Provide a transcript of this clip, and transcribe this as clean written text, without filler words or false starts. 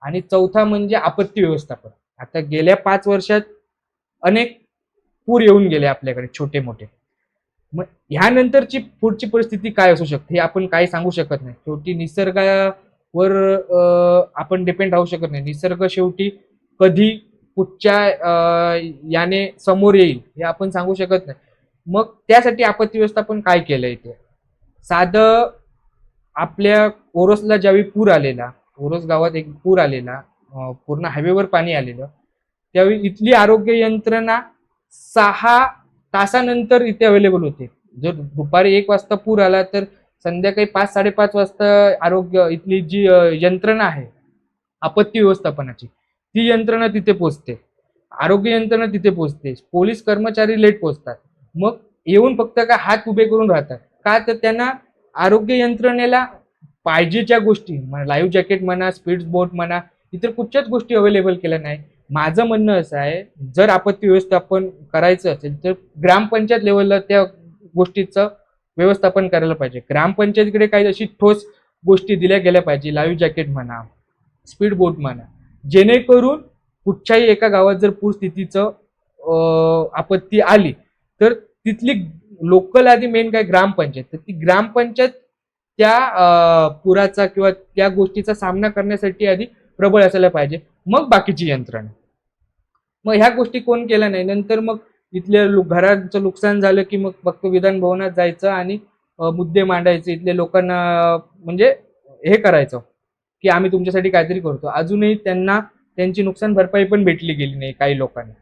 आणि चौथा म्हणजे आपत्ती व्यवस्थापन. आता गेल्या 5 वर्षात अनेक पूर येऊन गेले आपल्याकडे छोटे मोठे. मग ह्यानंतरची पुढची परिस्थिती काय असू शकते हे आपण काही सांगू शकत नाही. शेवटी निसर्गावर आपण डिपेंड राहू शकत नाही. निसर्ग शेवटी कधी कुठच्या याने समोर येईल हे आपण सांगू शकत नाही. मग त्यासाठी आपत्ती व्यवस्थापन काय केलं इथे? साधं आपल्या ओरोसला ज्यावेळी पूर आलेला, ओरोस गावात एक पूर आलेला, पूर्ण हायवेवर पाणी आलेलं, त्यावेळी इथली आरोग्य यंत्रणा 6 तासानंतर इथे अवेलेबल होते. जर दुपारी 1 वाजता पूर आला तर संध्याकाळी 5-5:30 वाजता आरोग्य इथली जी यंत्रणा आहे आपत्ती व्यवस्थापनाची, ती यंत्रणा तिथे पोहोचते. आरोग्य यंत्रणा तिथे पोहोचते. पोलीस कर्मचारी लेट पोहोचतात. मग येऊन फक्त काय हात उभे करून राहतात. का तर त्यांना आरोग्य यंत्रणेला पाहिजे ज्या गोष्टी, लाईव्ह जॅकेट म्हणा, स्पीड बोट म्हणा, इतर कुठच्याच गोष्टी अवेलेबल केल्या नाही. माझं म्हणणं असं आहे, जर आपत्ती व्यवस्थापन करायचं असेल तर ग्रामपंचायत लेवलला त्या गोष्टीचं व्यवस्थापन करायला पाहिजे. ग्रामपंचायतीकडे काही अशी ठोस गोष्टी दिल्या गेल्या पाहिजे, लाईव्ह जॅकेट म्हणा, स्पीड बोट म्हणा, जेणेकरून कुठच्याही एका गावात जर पूरस्थितीचं आपत्ती आली तर तिथली लोकल आधी मेन काय ग्रामपंचायत, तर ती ग्रामपंचायत त्या पुराचा किंवा त्या गोष्टीचा सामना करण्यासाठी आधी प्रबळ असायला पाहिजे, मग बाकीची यंत्रणा. मग ह्या गोष्टी कोण केल्या नाही. नंतर मग इथल्या घरांचं नुकसान झालं की मग फक्त विधान भवनात जायचं आणि मुद्दे मांडायचे, इथल्या लोकांना म्हणजे हे करायचं की आम्ही तुमच्यासाठी काहीतरी करतो. अजूनही त्यांना त्यांची नुकसान भरपाई पण भेटली गेली नाही काही लोकांना.